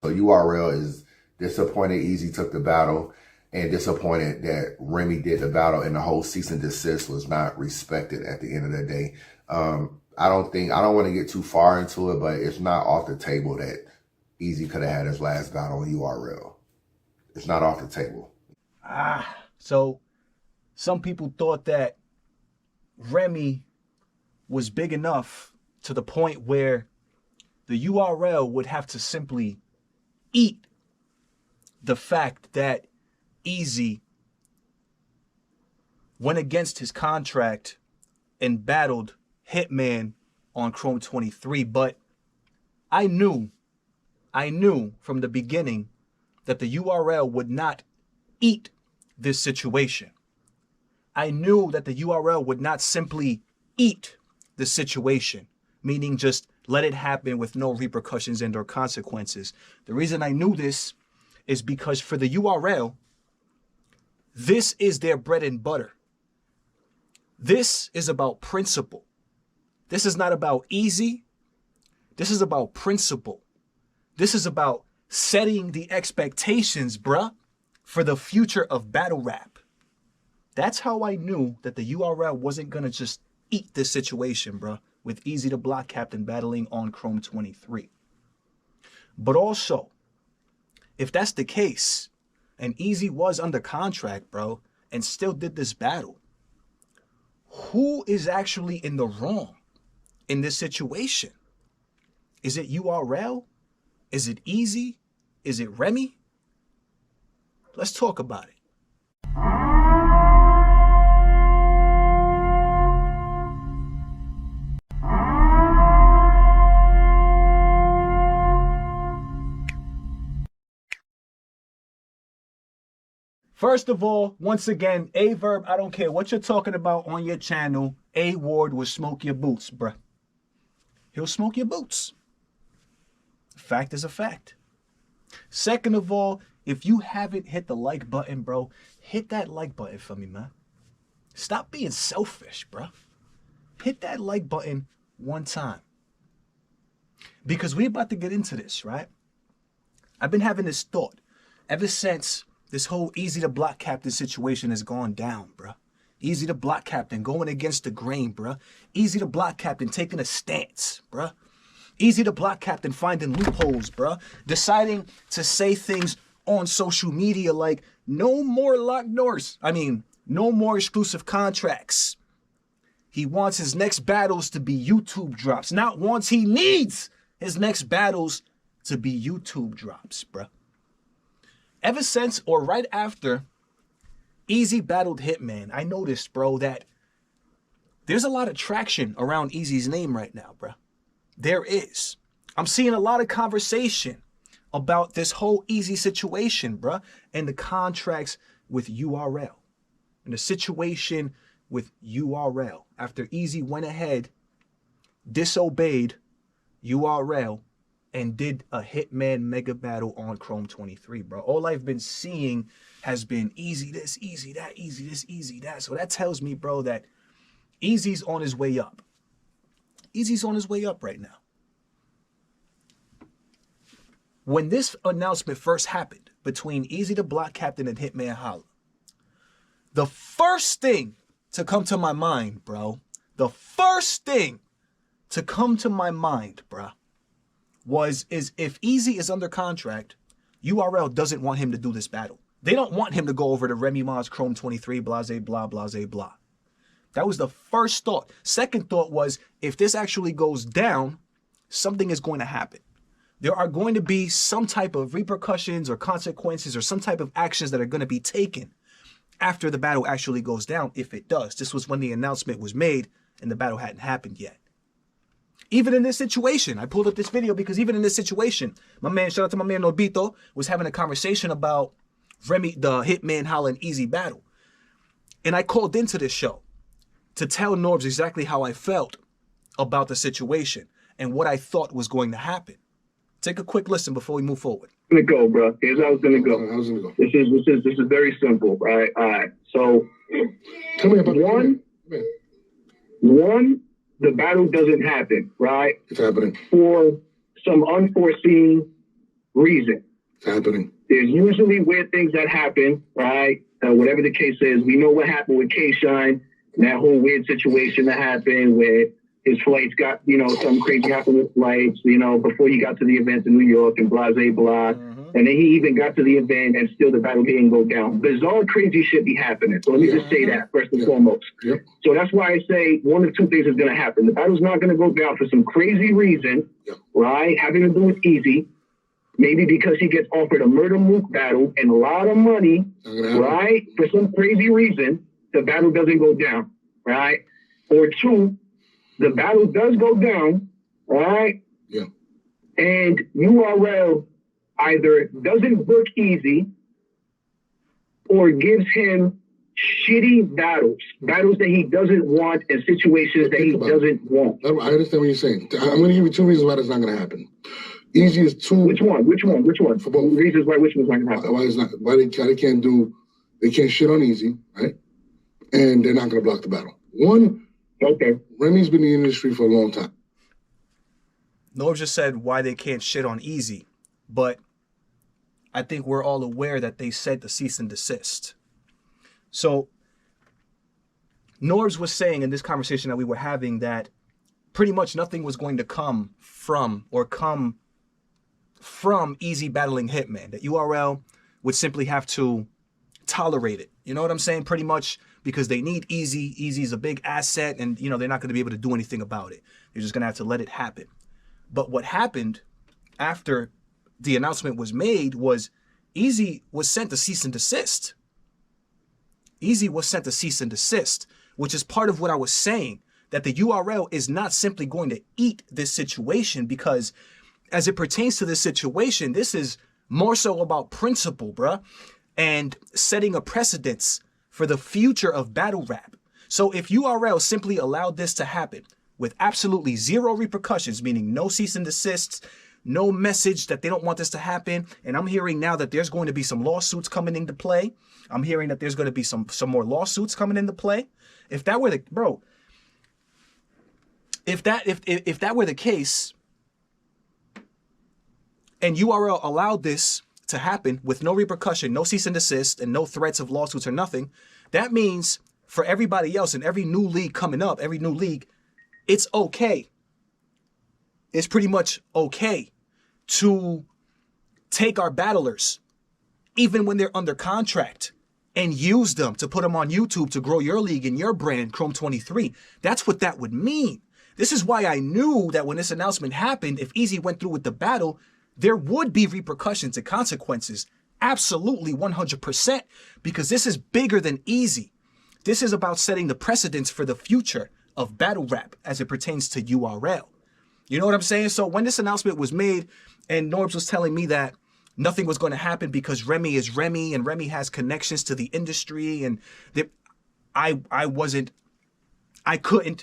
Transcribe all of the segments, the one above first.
So URL is disappointed Eazy took the battle and disappointed that Remy did the battle and the whole cease and desist was not respected at the end of the day. I don't want to get too far into it, but it's not off the table that Eazy could have had his last battle on URL. It's not off the table. So some people thought that Remy was big enough to the point where the URL would have to simply eat the fact that Eazy went against his contract and battled Hitman on Chrome 23. But I knew from the beginning that the URL would not eat this situation. I knew that the URL would not simply eat the situation, meaning just let it happen with no repercussions and or consequences. The reason I knew this is because for the URL, this is their bread and butter. This is about principle. This is not about Eazy. This is about principle. This is about setting the expectations, bruh, for the future of battle rap. That's how I knew that the URL wasn't gonna just eat this situation, bruh, with Eazy the Block Captain battling on Chrome 23. But also, if that's the case, and Eazy was under contract, bro, and still did this battle, who is actually in the wrong in this situation? Is it URL? Is it Eazy? Is it Remy? Let's talk about it. First of all, once again, A-Verb, I don't care what you're talking about on your channel, A-Ward will smoke your boots, bruh. He'll smoke your boots. Fact is a fact. Second of all, if you haven't hit the like button, bro, hit that like button for me, man. Stop being selfish, bruh. Hit that like button one time. Because we're about to get into this, right? I've been having this thought ever since this whole Eazy the Block Captain situation has gone down, bruh. Eazy the Block Captain going against the grain, bruh. Eazy the Block Captain taking a stance, bruh. Eazy the Block Captain finding loopholes, bruh. Deciding to say things on social media like no more locked doors. I mean, no more exclusive contracts. He wants his next battles to be YouTube drops. Not wants, he needs his next battles to be YouTube drops, bruh. Ever since or right after Eazy battled Hitman, I noticed, bro, that there's a lot of traction around Eazy's name right now, bro. There is. I'm seeing a lot of conversation about this whole Eazy situation, bro, and the contracts with URL. And the situation with URL. After Eazy went ahead, disobeyed URL, and did a Hitman mega battle on Chrome 23, bro. All I've been seeing has been Eazy this, Eazy that, Eazy this, Eazy that. So that tells me, bro, that Eazy's on his way up. Eazy's on his way up right now. When this announcement first happened between Eazy the Block Captain and Hitman Holla, the first thing to come to my mind, bro, the first thing to come to my mind, bro, is if Eazy is under contract, URL doesn't want him to do this battle. They don't want him to go over to Remy Ma's Chrome 23, blase, blah, blase, blah. That was the first thought. Second thought was, if this actually goes down, something is going to happen. There are going to be some type of repercussions or consequences or some type of actions that are going to be taken after the battle actually goes down, if it does. This was when the announcement was made and the battle hadn't happened yet. Even in this situation, I pulled up this video because even in this situation, my man, shout out to my man Nobito, was having a conversation about Remy, the Hitman Holla and Eazy battle. And I called into this show to tell Norbs exactly how I felt about the situation and what I thought was going to happen. Take a quick listen before we move forward. Gonna go, bro. Here's how I was gonna go. This is very simple, right? All right. So, tell me about one, the battle doesn't happen, right? It's happening for some unforeseen reason. It's happening. There's usually weird things that happen, right? Whatever the case is, we know what happened with K-Shine and that whole weird situation that happened where his flights got, something crazy happened with flights, before he got to the event in New York and blah, blah, blah. And then he even got to the event and still the battle didn't go down. Bizarre, crazy shit be happening. So let me just say that first and foremost. Yep. So that's why I say one of two things is going to happen. The battle's not going to go down for some crazy reason, right? Having to do with Eazy. Maybe because he gets offered a murder mook battle and a lot of money, right? For some crazy reason, the battle doesn't go down, right? Or two, the battle does go down, right? Yeah. And URL either doesn't book Eazy or gives him shitty battles that he doesn't want and situations that he doesn't want. I understand what you're saying. I'm going to give you two reasons why that's not going to happen. Eazy is too. Which one? For both reasons why which one's not going to happen. Why it's not? Why they can't shit on Eazy, right? And they're not going to block the battle. One. Okay. Remy's been in the industry for a long time. Norv just said why they can't shit on Eazy, but I think we're all aware that they said the cease and desist. So Norbs was saying in this conversation that we were having that pretty much nothing was going to come from Eazy battling Hitman, that URL would simply have to tolerate it. You know what I'm saying? Pretty much because they need Eazy. Eazy's a big asset and, they're not going to be able to do anything about it. They're just going to have to let it happen. But what happened after the announcement was made was Eazy was sent to cease and desist. Eazy was sent to cease and desist, which is part of what I was saying, that the URL is not simply going to eat this situation, because as it pertains to this situation, this is more so about principle, bruh, and setting a precedence for the future of battle rap. So if URL simply allowed this to happen with absolutely zero repercussions, meaning no cease and desists, no message that they don't want this to happen, and I'm hearing now that there's going to be some lawsuits coming into play. I'm hearing that there's going to be some more lawsuits coming into play. If that were the if that were the case, and URL allowed this to happen with no repercussion, no cease and desist, and no threats of lawsuits or nothing, that means for everybody else in every new league coming up, every new league, it's okay. It's pretty much okay to take our battlers, even when they're under contract, and use them to put them on YouTube to grow your league and your brand in Chrome 23. That's what that would mean. This is why I knew that when this announcement happened, if Eazy went through with the battle, there would be repercussions and consequences. Absolutely 100%, because this is bigger than Eazy. This is about setting the precedence for the future of battle rap as it pertains to URL. You know what I'm saying? So when this announcement was made and Norbs was telling me that nothing was going to happen because Remy is Remy and Remy has connections to the industry, and that I couldn't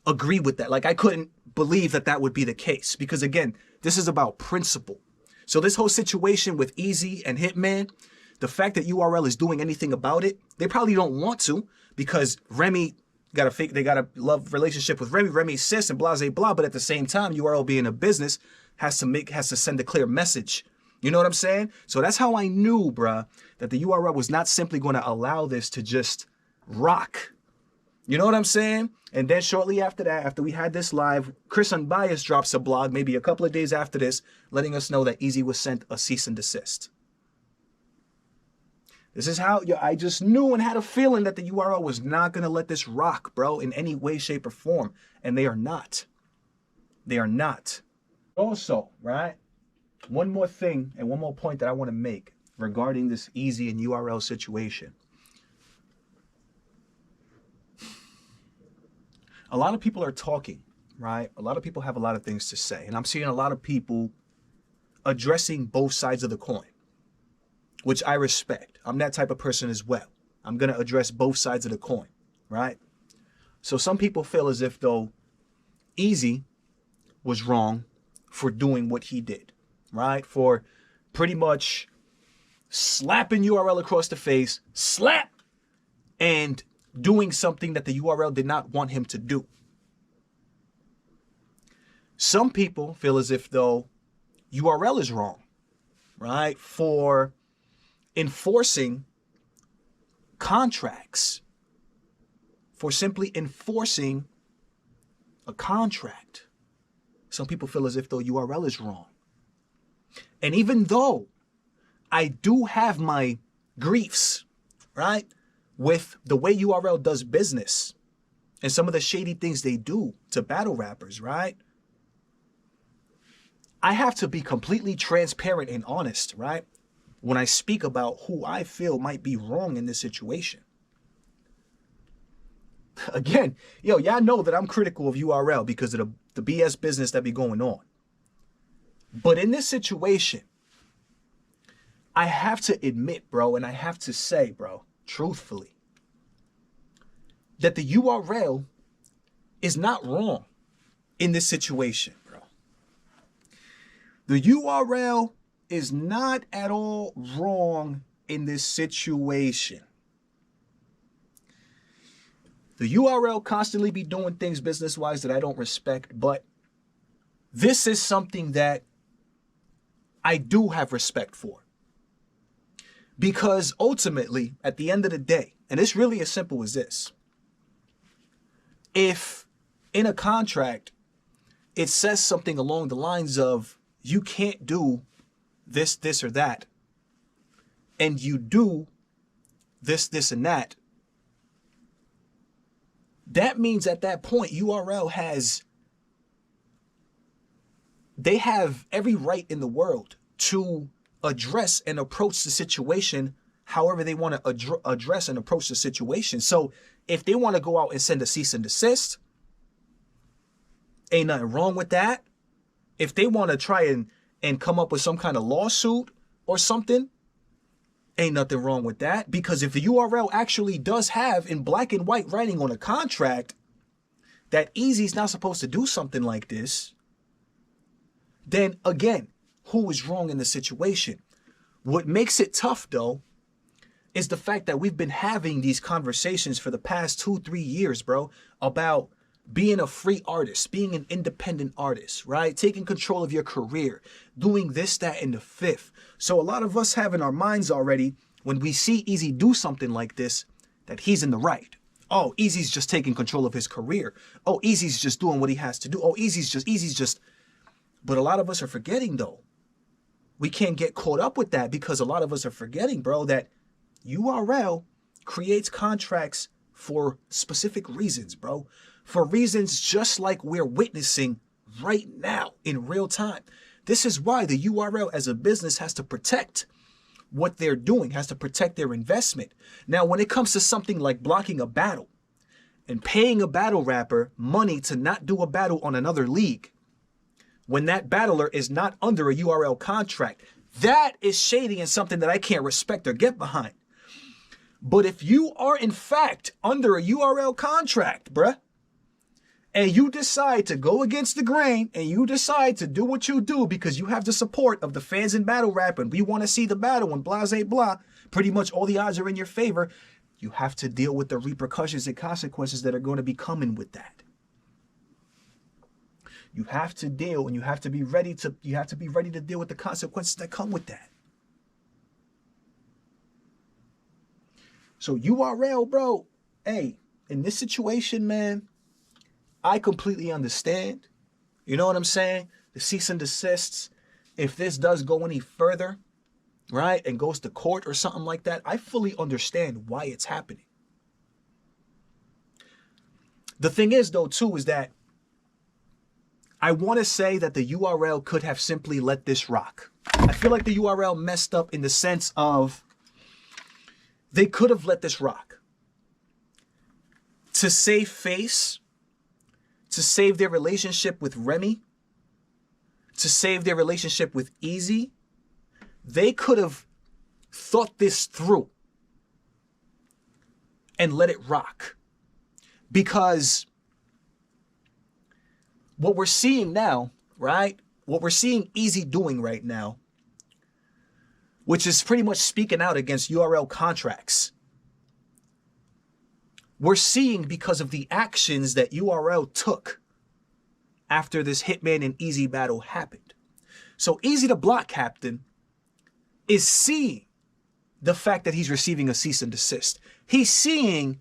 agree with that. Like, I couldn't believe that that would be the case, because again, this is about principle. So this whole situation with Eazy and Hitman, the fact that URL is doing anything about it, they probably don't want to, because Remy they got a love relationship with Remy. Remy's sis and blah, blah, blah. But at the same time, URL being a business has to send a clear message. You know what I'm saying? So that's how I knew, bruh, that the URL was not simply going to allow this to just rock. You know what I'm saying? And then shortly after that, after we had this live, Chris Unbiased drops a blog maybe a couple of days after this, letting us know that Eazy was sent a cease and desist. This is how I just knew and had a feeling that the URL was not going to let this rock, bro, in any way, shape, or form. And they are not. They are not. Also, right, one more thing and one more point that I want to make regarding this Eazy and URL situation. A lot of people are talking, right? A lot of people have a lot of things to say. And I'm seeing a lot of people addressing both sides of the coin, which I respect. I'm that type of person as well. I'm going to address both sides of the coin, right? So some people feel as if though Eazy was wrong for doing what he did, right? For pretty much slapping URL across the face, slap, and doing something that the URL did not want him to do. Some people feel as if though URL is wrong, right? For enforcing contracts, for simply enforcing a contract. Some people feel as if the URL is wrong. And even though I do have my griefs, right, with the way URL does business and some of the shady things they do to battle rappers, right? I have to be completely transparent and honest, right? When I speak about who I feel might be wrong in this situation. Again, y'all know that I'm critical of URL because of the BS business that be going on. But in this situation, I have to admit, bro, and I have to say, bro, truthfully, that the URL is not wrong in this situation, bro. The URL is not at all wrong in this situation. The URL constantly be doing things business-wise that I don't respect, but this is something that I do have respect for. Because ultimately, at the end of the day, and it's really as simple as this, if in a contract, it says something along the lines of, you can't do this, this, or that, and you do this, this, and that, that means at that point, URL they have every right in the world to address and approach the situation however they want to address and approach the situation. So if they want to go out and send a cease and desist, ain't nothing wrong with that. If they want to try and come up with some kind of lawsuit or something, ain't nothing wrong with that. Because if the URL actually does have in black and white writing on a contract that Eazy's not supposed to do something like this, then again, who is wrong in the situation? What makes it tough, though, is the fact that we've been having these conversations for the past 2-3 years, bro, about being a free artist, being an independent artist, right? Taking control of your career, doing this, that, and the fifth. So a lot of us have in our minds already, when we see Eazy do something like this, that he's in the right. Oh, Eazy's just taking control of his career. Oh, Eazy's just doing what he has to do. Oh, Eazy's just. But a lot of us are forgetting, though. We can't get caught up with that because a lot of us are forgetting, bro, that URL creates contracts for specific reasons, bro. For reasons just like we're witnessing right now in real time. This is why the URL as a business has to protect what they're doing, has to protect their investment. Now, when it comes to something like blocking a battle and paying a battle rapper money to not do a battle on another league, when that battler is not under a URL contract, that is shady and something that I can't respect or get behind. But if you are in fact under a URL contract, bruh, and you decide to go against the grain and you decide to do what you do because you have the support of the fans in battle rap and we want to see the battle and blah, blah, blah, pretty much all the odds are in your favor, you have to deal with the repercussions and consequences that are going to be coming with that. You have to deal and you have to be ready to deal with the consequences that come with that. So URL, bro, hey, in this situation, man, I completely understand. You know what I'm saying? The cease and desists, if this does go any further, right, and goes to court or something like that, I fully understand why it's happening. The thing is, though, too, is that I want to say that the URL could have simply let this rock. I feel like the URL messed up in the sense of they could have let this rock. To save face, to save their relationship with Remy, to save their relationship with Eazy, they could have thought this through and let it rock. Because what we're seeing now, right? What we're seeing Eazy doing right now, which is pretty much speaking out against URL contracts. We're seeing because of the actions that URL took after this Hitman and Eazy battle happened. So Eazy, the block captain, is seeing the fact that he's receiving a cease and desist. He's seeing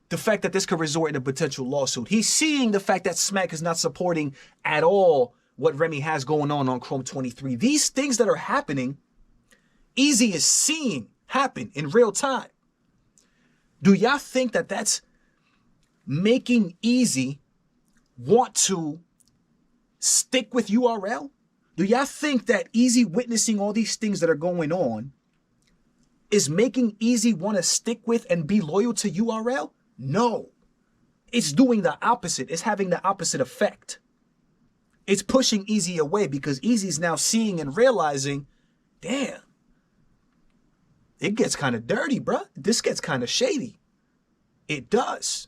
the fact that this could resort in a potential lawsuit. He's seeing the fact that Smack is not supporting at all what Remy has going on Chrome 23. These things that are happening, Eazy is seeing happen in real time. Do y'all think that that's making Eazy want to stick with URL? Do y'all think that Eazy witnessing all these things that are going on is making Eazy want to stick with and be loyal to URL? No. It's doing the opposite. It's having the opposite effect. It's pushing Eazy away because Eazy's now seeing and realizing, damn, it gets kind of dirty, bruh. This gets kind of shady. It does.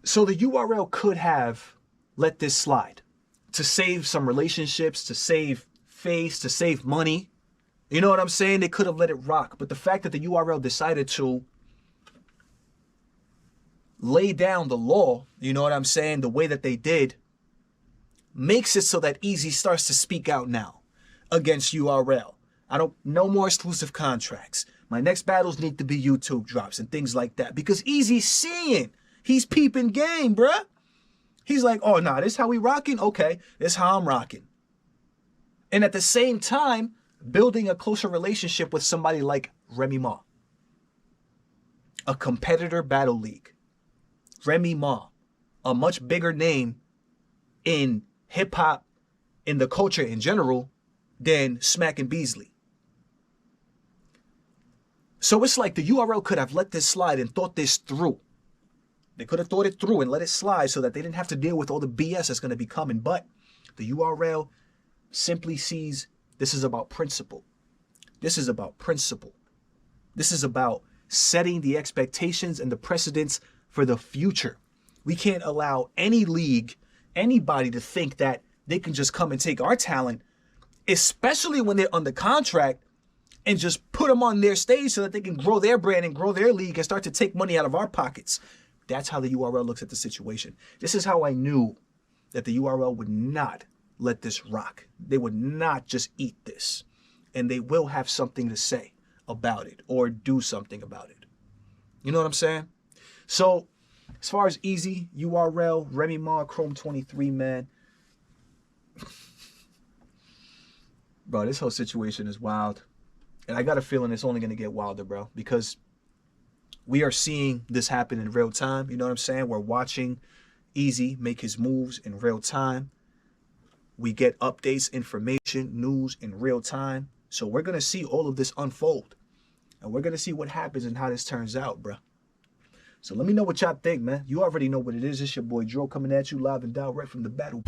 So the URL could have let this slide to save some relationships, to save face, to save money. You know what I'm saying? They could have let it rock. But the fact that the URL decided to lay down the law, you know what I'm saying, the way that they did, makes it so that Eazy starts to speak out now against URL. No more exclusive contracts. My next battles need to be YouTube drops and things like that. Because Eazy's seeing. He's peeping game, bruh. He's like, oh, nah, this how we rocking? Okay, this how I'm rocking. And at the same time, building a closer relationship with somebody like Remy Ma. A competitor battle league. Remy Ma, a much bigger name in hip-hop, in the culture in general, than Smack and Beasley. So it's like the URL could have let this slide and thought this through. They could have thought it through and let it slide so that they didn't have to deal with all the BS that's going to be coming. But the URL simply sees this is about principle. This is about principle. This is about setting the expectations and the precedents for the future. We can't allow any league, anybody to think that they can just come and take our talent, especially when they're under contract, and just put them on their stage so that they can grow their brand and grow their league and start to take money out of our pockets. That's how the URL looks at the situation. This is how I knew that the URL would not let this rock. They would not just eat this. And they will have something to say about it or do something about it. You know what I'm saying? So, as far as Eazy, URL, Remy Ma, Chrome 23, man. Bro, this whole situation is wild. And I got a feeling it's only going to get wilder, bro. Because we are seeing this happen in real time. You know what I'm saying? We're watching Eazy make his moves in real time. We get updates, information, news in real time. So we're going to see all of this unfold. And we're going to see what happens and how this turns out, bro. So let me know what y'all think, man. You already know what it is. It's your boy Dro coming at you live and direct from the battle.